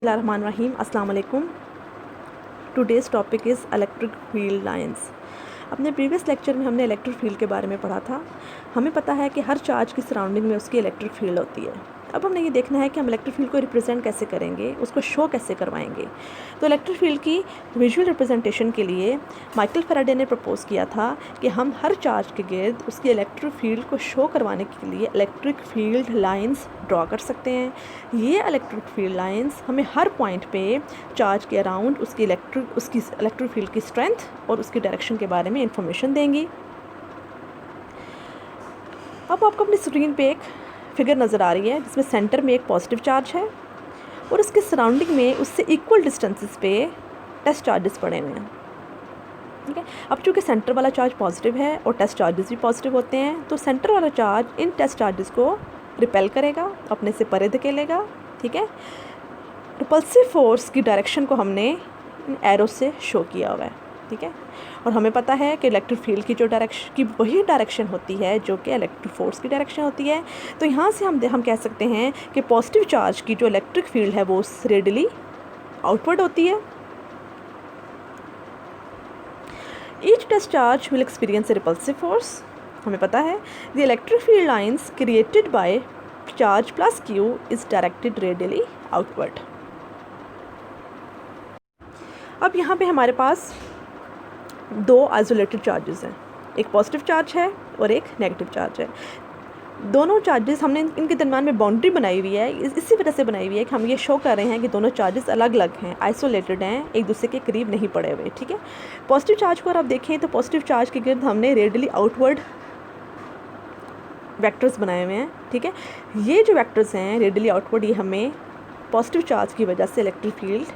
Bismillahirrahmanirrahim. Assalamu alaikum. Today's topic is electric field lines. अपने previous lecture में हमने electric field के बारे में पढ़ा था। हमें पता है कि हर चार्ज की सराउंडिंग में उसकी इलेक्ट्रिक फील्ड होती है। अब हमने ये देखना है कि हम इलेक्ट्रिक फील्ड को रिप्रेजेंट कैसे करेंगे, उसको शो कैसे करवाएंगे। तो इलेक्ट्रिक फील्ड की विजुअल रिप्रेजेंटेशन के लिए माइकल फैराडे ने प्रपोज किया था कि हम हर चार्ज के गिर्द उसकी इलेक्ट्रिक फील्ड को शो करवाने के लिए इलेक्ट्रिक फील्ड लाइंस ड्रॉ कर सकते हैं। ये इलेक्ट्रिक फील्ड लाइंस हमें हर पॉइंट पे चार्ज के अराउंड उसकी इलेक्ट्रिक फील्ड की स्ट्रेंथ और उसकी डायरेक्शन के बारे में इंफॉर्मेशन देंगी। अब आपको अपनी स्क्रीन पे एक फिगर नज़र आ रही है जिसमें सेंटर में एक पॉजिटिव चार्ज है और उसके सराउंडिंग में उससे इक्वल डिस्टेंसेस पे टेस्ट चार्जेस पड़े हुए हैं। ठीक है, अब चूँकि सेंटर वाला चार्ज पॉजिटिव है और टेस्ट चार्जेस भी पॉजिटिव होते हैं, तो सेंटर वाला चार्ज इन टेस्ट चार्जेस को रिपेल करेगा, अपने से परे धकेलेगा। ठीक है, रिपल्सिव फोर्स की डायरेक्शन को हमने इन एरो से शो किया हुआ है। ठीक है, और हमें पता है कि इलेक्ट्रिक फील्ड की जो डायरेक्शन की वही डायरेक्शन होती है जो कि इलेक्ट्रिक फोर्स की डायरेक्शन होती है। तो यहाँ से हम कह सकते हैं कि पॉजिटिव चार्ज की जो इलेक्ट्रिक फील्ड है वो रेडियली आउटवर्ड होती है। Each test charge will experience a repulsive force. हमें पता है the electric field lines created by charge plus Q is directed radially outward. अब यहाँ पे हमारे पास दो आइसोलेटेड चार्जेस हैं, एक पॉजिटिव चार्ज है और एक नेगेटिव चार्ज है। दोनों चार्जेस हमने इनके दरम्यान में बाउंड्री बनाई हुई है, इसी वजह से बनाई हुई है कि हम ये शो कर रहे हैं कि दोनों चार्जेस अलग अलग हैं, आइसोलेटेड हैं, एक दूसरे के करीब नहीं पड़े हुए। ठीक है, पॉजिटिव चार्ज को अगर आप देखें तो पॉजिटिव चार्ज के गिर्द हमने रेडियली आउटवर्ड वेक्टर्स बनाए हुए हैं। ठीक है, ये जो वेक्टर्स हैं रेडियली आउटवर्ड, ये हमें पॉजिटिव चार्ज की वजह से इलेक्ट्रिक फील्ड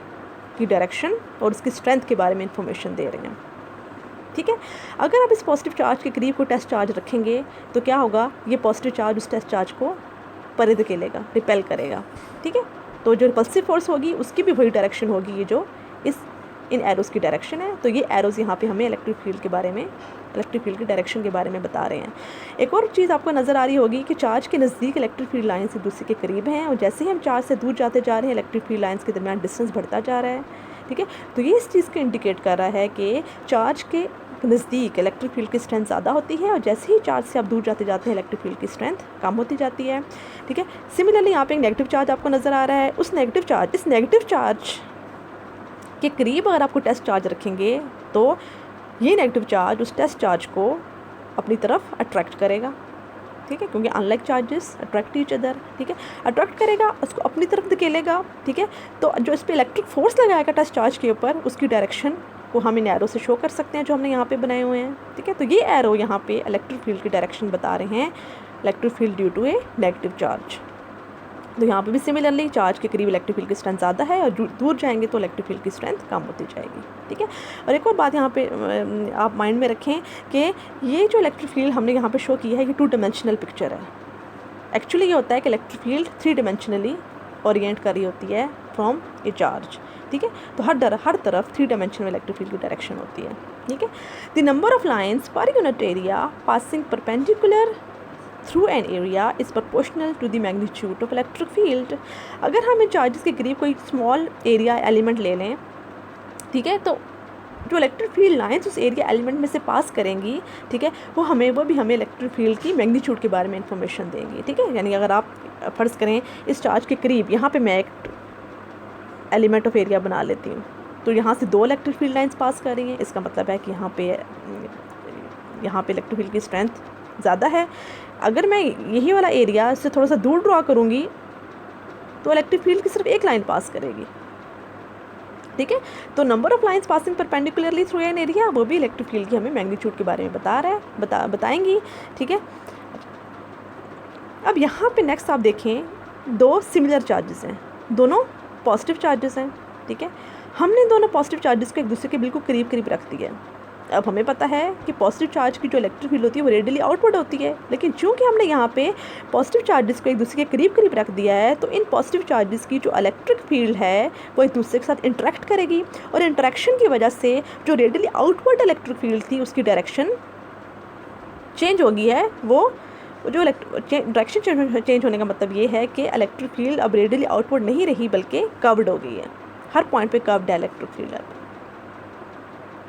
की डायरेक्शन और उसकी स्ट्रेंथ के बारे में इंफॉर्मेशन दे रहे हैं। ठीक है, अगर आप इस पॉजिटिव चार्ज के करीब कोई टेस्ट चार्ज रखेंगे तो क्या होगा, ये पॉजिटिव चार्ज उस टेस्ट चार्ज को परे धकेलेगा, रिपेल करेगा। ठीक है, तो जो रिपल्सिव फोर्स होगी उसकी भी वही डायरेक्शन होगी ये जो इन एरोज़ की डायरेक्शन है। तो ये एरोज़ यहाँ पे हमें इलेक्ट्रिक फील्ड की डायरेक्शन के बारे में बता रहे हैं। एक और चीज़ आपको नज़र आ रही होगी कि चार्ज के नज़दीक इलेक्ट्रिक फील्ड लाइन्स एक दूसरे के करीब हैं और जैसे ही हम चार्ज से दूर जाते जा रहे हैं इलेक्ट्रिक फील्ड लाइन्स के दरमियान डिस्टेंस बढ़ता जा रहा है। ठीक है, तो ये इस चीज़ को इंडिकेट कर रहा है कि चार्ज के नज़दीक इलेक्ट्रिक फील्ड की स्ट्रेंथ ज़्यादा होती है और जैसे ही चार्ज से आप दूर जाते जाते हैं इलेक्ट्रिक फील्ड की स्ट्रेंथ कम होती जाती है। ठीक है, सिमिलरली यहाँ पे एक नेगेटिव चार्ज आपको नज़र आ रहा है। इस नेगेटिव चार्ज के करीब अगर आपको टेस्ट चार्ज रखेंगे तो ये नेगेटिव चार्ज उस टेस्ट चार्ज को अपनी तरफ अट्रैक्ट करेगा। ठीक है, क्योंकि unlike charges attract each other. ठीक है, अट्रैक्ट करेगा, उसको अपनी तरफ धकेलेगा। ठीक है, तो जो इस पर इलेक्ट्रिक फोर्स लगाएगा टेस्ट चार्ज के ऊपर, उसकी डायरेक्शन को हम इन एरो से शो कर सकते हैं जो हमने यहाँ पे बनाए हुए हैं। ठीक है, तो ये एरो यहाँ पे इलेक्ट्रिक फील्ड की डायरेक्शन बता रहे हैं, electric field due to a negative charge. तो यहाँ पे भी सिमिलरली चार्ज के करीब इलेक्ट्रिक फील्ड की स्ट्रेंथ ज़्यादा है और दूर जाएंगे तो इलेक्ट्रिक फील्ड की स्ट्रेंथ कम होती जाएगी। ठीक है, और एक और बात यहाँ पे आप माइंड में रखें कि ये जो इलेक्ट्रिक फील्ड हमने यहाँ पे शो किया है ये 2 डायमेंशनल पिक्चर है। एक्चुअली ये होता है कि इलेक्ट्रिक फील्ड 3 डायमेंशनली ओरिएंट कर रही होती है फ्रॉम ए चार्ज। ठीक है, तो हर तरफ 3 डायमेंशन में इलेक्ट्रिक फील्ड की डायरेक्शन होती है। ठीक है, the number of lines per unit area passing perpendicular through an area is proportional to the magnitude of electric field. अगर हम इन चार्जेस के करीब कोई स्मॉल एरिया एलिमेंट ले लें, ठीक है, तो जो इलेक्ट्रिक फील्ड लाइंस उस एरिया एलिमेंट में से पास करेंगी, ठीक है, वो भी हमें इलेक्ट्रिक फील्ड की मैग्नीट्यूड के बारे में इंफॉर्मेशन देंगी। ठीक है, यानी अगर आप फ़र्ज़ करें इस चार्ज के करीब यहाँ पे मैं एक एलिमेंट ऑफ एरिया बना लेती हूँ, तो यहाँ से 2 इलेक्ट्रिक फील्ड लाइंस पास कर रही हैं, इसका मतलब है कि यहाँ पे इलेक्ट्रिक फील्ड की स्ट्रेंथ ज़्यादा है। अगर मैं यही वाला एरिया इससे थोड़ा सा दूर ड्रॉ करूँगी तो इलेक्ट्रिक फील्ड की सिर्फ एक लाइन पास करेगी। ठीक है, तो number of lines passing perpendicularly through an area वो भी इलेक्ट्रिक फील्ड की हमें मैग्नीट्यूड के बारे में बताएंगी। ठीक है, अब यहाँ पे नेक्स्ट आप देखें 2 सिमिलर चार्जेस हैं, दोनों पॉजिटिव चार्जेस हैं। ठीक है, हमने दोनों पॉजिटिव चार्जेस को एक दूसरे के बिल्कुल करीब करीब रख दिया है। अब हमें पता है कि पॉजिटिव चार्ज की जो इलेक्ट्रिक फील्ड होती है वो रेडियली आउटवर्ड होती है, लेकिन चूंकि हमने यहाँ पे पॉजिटिव चार्जेस को एक दूसरे के करीब करीब रख दिया है तो इन पॉजिटिव चार्जेस की जो इलेक्ट्रिक फील्ड है वो एक दूसरे के साथ इंटरेक्ट करेगी और इंटरेक्शन की वजह से जो रेडियली आउटवर्ड इलेक्ट्रिक फील्ड थी उसकी डायरेक्शन चेंज हो गई है, वो जो डायरेक्शन चेंज होने का मतलब ये है कि इलेक्ट्रिक फील्ड अब रेडियली आउटवर्ड नहीं रही बल्कि कर्व्ड हो गई है, हर पॉइंट पे कर्व्ड है इलेक्ट्रिक फील्ड।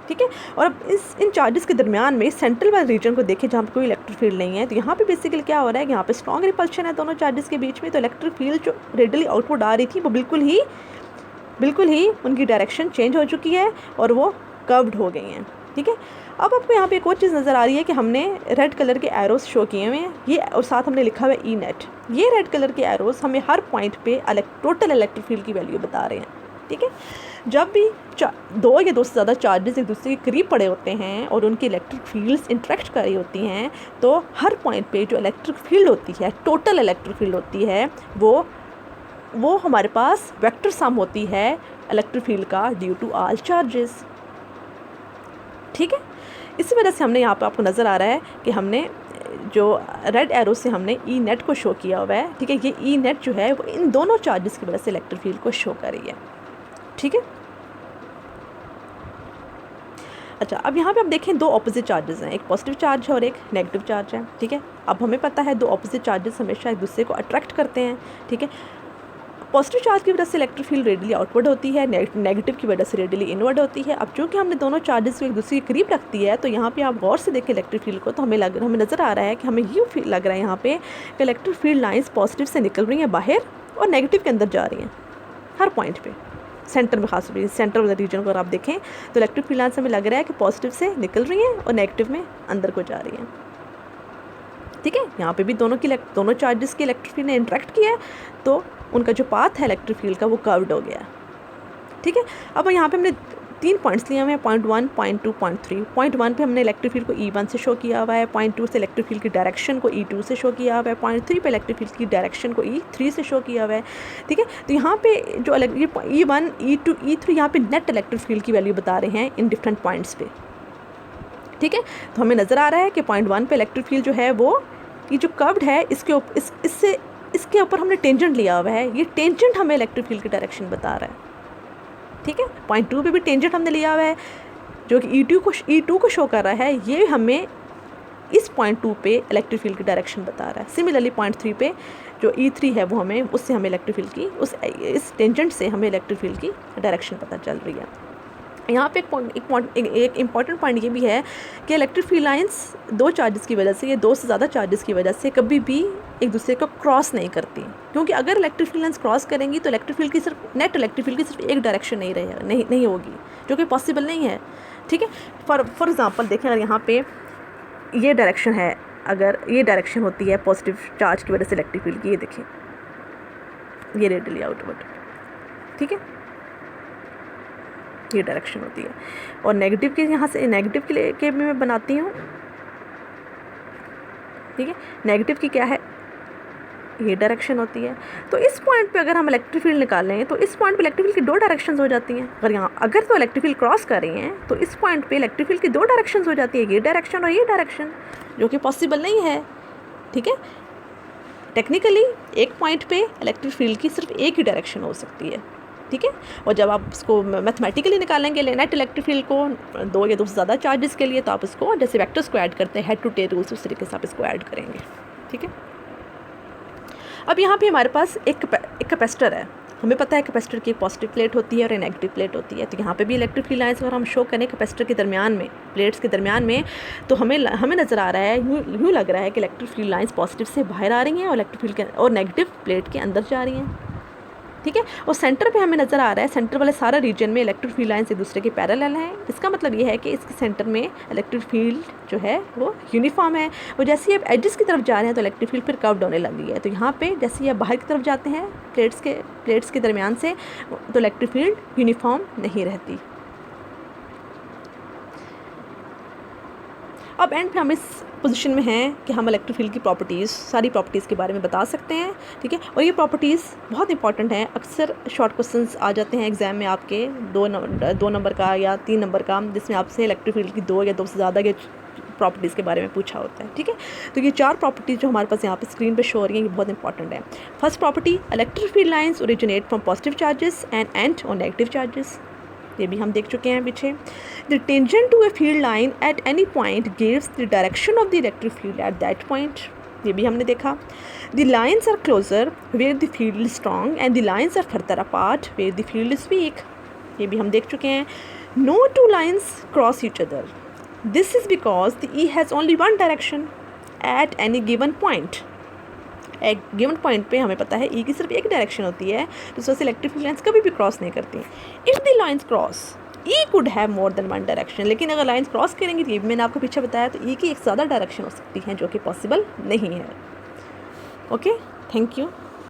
ठीक है, और अब इन चार्जेस के दरमियान में सेंट्रल वाले रीजन को देखें जहाँ पर कोई इलेक्ट्रिक फील्ड नहीं है, तो यहाँ पे बेसिकली क्या हो रहा है कि यहाँ पे स्ट्रॉन्ग रिपल्शन है दोनों चार्जेस के बीच में, तो इलेक्ट्रिक फील्ड जो रेडियली आउटवर्ड आ रही थी वो बिल्कुल ही उनकी डायरेक्शन चेंज हो चुकी है और वो कर्व्ड हो गई हैं। ठीक है, अब आपको यहाँ पे एक और चीज़ नज़र आ रही है कि हमने रेड कलर के एरोस शो किए हुए हैं ये, और साथ हमने लिखा हुआ है ई नेट। ये रेड कलर के एरोस हमें हर पॉइंट पे टोटल इलेक्ट्रिक फील्ड की वैल्यू बता रहे हैं। ठीक है, जब भी दो या दो से ज़्यादा चार्जेस एक दूसरे के करीब पड़े होते हैं और उनकी इलेक्ट्रिक फील्ड्स इंटरेक्ट कर रही होती हैं, तो हर पॉइंट पे जो इलेक्ट्रिक फील्ड होती है, टोटल इलेक्ट्रिक फील्ड होती है, वो हमारे पास वेक्टर सम होती है इलेक्ट्रिक फील्ड का ड्यू टू ऑल चार्जेस। ठीक है, इसी वजह से हमने यहाँ पे आपको नज़र आ रहा है कि हमने जो रेड एरो से हमने ई नेट को शो किया हुआ है। ठीक है, ये ई नेट जो है वो इन दोनों चार्जेस की वजह से इलेक्ट्रिक फील्ड को शो कर रही है। ठीक है, अच्छा, अब यहाँ पे आप देखें दो ऑपोजिट चार्जेस हैं, एक पॉजिटिव चार्ज है और एक नेगेटिव चार्ज है। ठीक है, अब हमें पता है दो ऑपोजिट चार्जेस हमेशा एक दूसरे को अट्रैक्ट करते हैं। ठीक है, पॉजिटिव चार्ज की वजह से इलेक्ट्रिक फील्ड रेडियली आउटवर्ड होती है, नेगेटिव की वजह से रेडियली इनवर्ड होती है। अब चूँकि हमने दोनों चार्जेस को एक दूसरे के करीब रखती है, तो यहाँ पे आप गौर से देखें इलेक्ट्रिक फील्ड को, तो हमें नज़र आ रहा है कि हमें यूँ लग रहा है यहाँ पे कि इलेक्ट्रिक फील्ड लाइंस पॉजिटिव से निकल रही हैं बाहर और नेगेटिव के अंदर जा रही हैं हर पॉइंट पे। सेंटर में खास सेंटर वाले रीजन को अगर आप देखें तो इलेक्ट्रिक फील्ड लाइंस हमें लग रहा है कि पॉजिटिव से निकल रही हैं और नेगेटिव में अंदर को जा रही हैं। ठीक है, यहाँ पे भी दोनों चार्जेस की इलेक्ट्रिक फील्ड ने इंटरेक्ट किया है, तो उनका जो पाथ है इलेक्ट्रिक फील्ड का वो कर्व्ड हो गया। ठीक है, अब यहाँ पे हमने 3 पॉइंट्स लिए हुए हैं, पॉइंट 1, पॉइंट 2, पॉइंट 3। पॉइंट 1 पे हमने इलेक्ट्रिक फील्ड को E1 से शो किया हुआ है, पॉइंट 2 से इलेक्ट्रिक फील्ड की डायरेक्शन को E2 से शो किया हुआ है, पॉइंट 3 पे इलेक्ट्रिक फील्ड की डायरेक्शन को E3 से शो किया हुआ है। ठीक है, तो यहाँ पे जो ये E1, E2, E3 यहाँ पे नेट इलेक्ट्रिक फील्ड की वैल्यू बता रहे हैं इन डिफरेंट पॉइंट्स पे। ठीक है, तो हमें नज़र आ रहा है कि पॉइंट 1 पे इलेक्ट्रिक फील्ड जो है वो ये जो कर्व्ड है इसके ऊपर हमने टेंजेंट लिया हुआ है, ये टेंजेंट हमें इलेक्ट्रिक फील्ड की डायरेक्शन बता रहा है। ठीक है, पॉइंट 2 पे भी टेंजेंट हमने लिया हुआ है जो कि E2 को शो कर रहा है, ये हमें इस पॉइंट 2 पे इलेक्ट्रिक फील्ड की डायरेक्शन बता रहा है। सिमिलरली पॉइंट 3 पे जो E3 है वो उससे हमें इलेक्ट्रिक फील्ड की इस टेंजेंट से हमें इलेक्ट्रिक फील्ड की डायरेक्शन पता चल रही है। यहाँ पे एक इम्पॉर्टेंट पॉइंट ये भी है कि इलेक्ट्रिक फील्ड लाइंस दो चार्जेस की वजह से या दो से ज़्यादा चार्जेस की वजह से कभी भी एक दूसरे को क्रॉस नहीं करती, क्योंकि अगर इलेक्ट्रिक फील्ड लाइंस क्रॉस करेंगी तो नेट इलेक्ट्रिक फील्ड की सिर्फ एक डायरेक्शन नहीं होगी, जो कि पॉसिबल नहीं है। ठीक है, फॉर एग्जांपल देखें, अगर यहाँ पे ये डायरेक्शन है, अगर ये डायरेक्शन होती है पॉजिटिव चार्ज की वजह से इलेक्ट्रिक फील्ड की, ये देखें ये रेडियली आउटवर्ड। ठीक है, ये डायरेक्शन होती है, और नेगेटिव के यहाँ से नेगेटिव के मैं बनाती हूँ। ठीक है, नेगेटिव की क्या है, ये डायरेक्शन होती है। तो इस पॉइंट पे अगर हम इलेक्ट्रिक फील्ड निकालें तो इस पॉइंट पे इलेक्ट्रिक फील्ड की 2 डायरेक्शंस हो जाती हैं। अगर तो इलेक्ट्रिक फील्ड क्रॉस कर रही हैं तो इस पॉइंट पे इलेक्ट्रिक फील्ड की 2 डायरेक्शंस हो जाती है, ये डायरेक्शन और ये डायरेक्शन, जो कि पॉसिबल नहीं है। ठीक है, टेक्निकली एक पॉइंट पे इलेक्ट्रिक फील्ड की सिर्फ एक ही डायरेक्शन हो सकती है। ठीक है, और जब आप इसको मैथमेटिकली निकालेंगे नेट इलेक्ट्रिक फील्ड को 2 या 2 से ज़्यादा चार्जेस के लिए, तो आप इसको जैसे वेक्टर्स को ऐड करते हैं हेड टू टेल रूल्स, उस तरीके से आप इसको ऐड करेंगे। ठीक है, अब यहाँ पे हमारे पास एक कैपेसिटर है। हमें पता है कैपेसिटर की एक पॉजिटिव प्लेट होती है और एक नेगेटिव प्लेट होती है। तो यहाँ पे भी इलेक्ट्रिक फील्ड लाइंस अगर हम शो करें कैपेसिटर के दरमियान में, प्लेट्स के दरमियान में, तो हमें नज़र आ रहा है, यूँ लग रहा है कि इलेक्ट्रिक फील्ड लाइंस पॉजिटिव से बाहर आ रही हैं और इलेक्ट्रिक फील्ड और नेगेटिव प्लेट के अंदर जा रही हैं। ठीक है, और सेंटर पे हमें नज़र आ रहा है, सेंटर वाले सारा रीजन में इलेक्ट्रिक फील्ड लाइंस एक दूसरे के पैरेलल हैं। इसका मतलब ये है कि इसके सेंटर में इलेक्ट्रिक फील्ड जो है वो यूनिफॉर्म है। और जैसे ही आप एजेस की तरफ जा रहे हैं तो इलेक्ट्रिक फील्ड फिर कर्व्ड होने लगी है। तो यहाँ पे जैसे ही आप बाहर की तरफ जाते हैं प्लेट्स के दरमियान से, तो इलेक्ट्रिक फील्ड यूनिफॉर्म नहीं रहती। अब एंड पे हम इस पोजीशन में हैं कि हम इलेक्ट्रिक फील्ड की सारी प्रॉपर्टीज़ के बारे में बता सकते हैं। ठीक है, और ये प्रॉपर्टीज़ बहुत इंपॉर्टेंट हैं। अक्सर शॉर्ट क्वेश्चंस आ जाते हैं एग्जाम में आपके 2 नंबर का या 3 नंबर का, जिसमें आपसे इलेक्ट्रिक फील्ड की 2 या 2 से ज़्यादा के प्रॉपर्टीज़ के बारे में पूछा होता है। ठीक है, तो ये 4 प्रॉपर्टीज़ जो हमारे पास यहाँ पे स्क्रीन पे शो हो रही हैं, ये बहुत इंपॉर्टेंट है। First property, electric field lines originate from positive charges and end on negative charges. ये भी हम देख चुके हैं पीछे। The tangent to a field line at any point gives the direction of the electric field at that point. ये भी हमने देखा। The lines are closer where the field is strong and the lines are further apart where the field is weak, ये भी हम देख चुके हैं। No two lines cross each other, this is because the E has only one direction at any given point. एक given point पे हमें पता है ई की सिर्फ एक डायरेक्शन होती है, तो उससे इलेक्ट्रिक फील्ड लाइन्स कभी भी क्रॉस नहीं करती। If the lines cross E could have more than one direction, लेकिन अगर लाइन्स क्रॉस करेंगी तो ये भी मैंने आपको पीछे बताया, तो ई की एक ज़्यादा डायरेक्शन हो सकती है जो कि पॉसिबल नहीं है। Okay, thank you.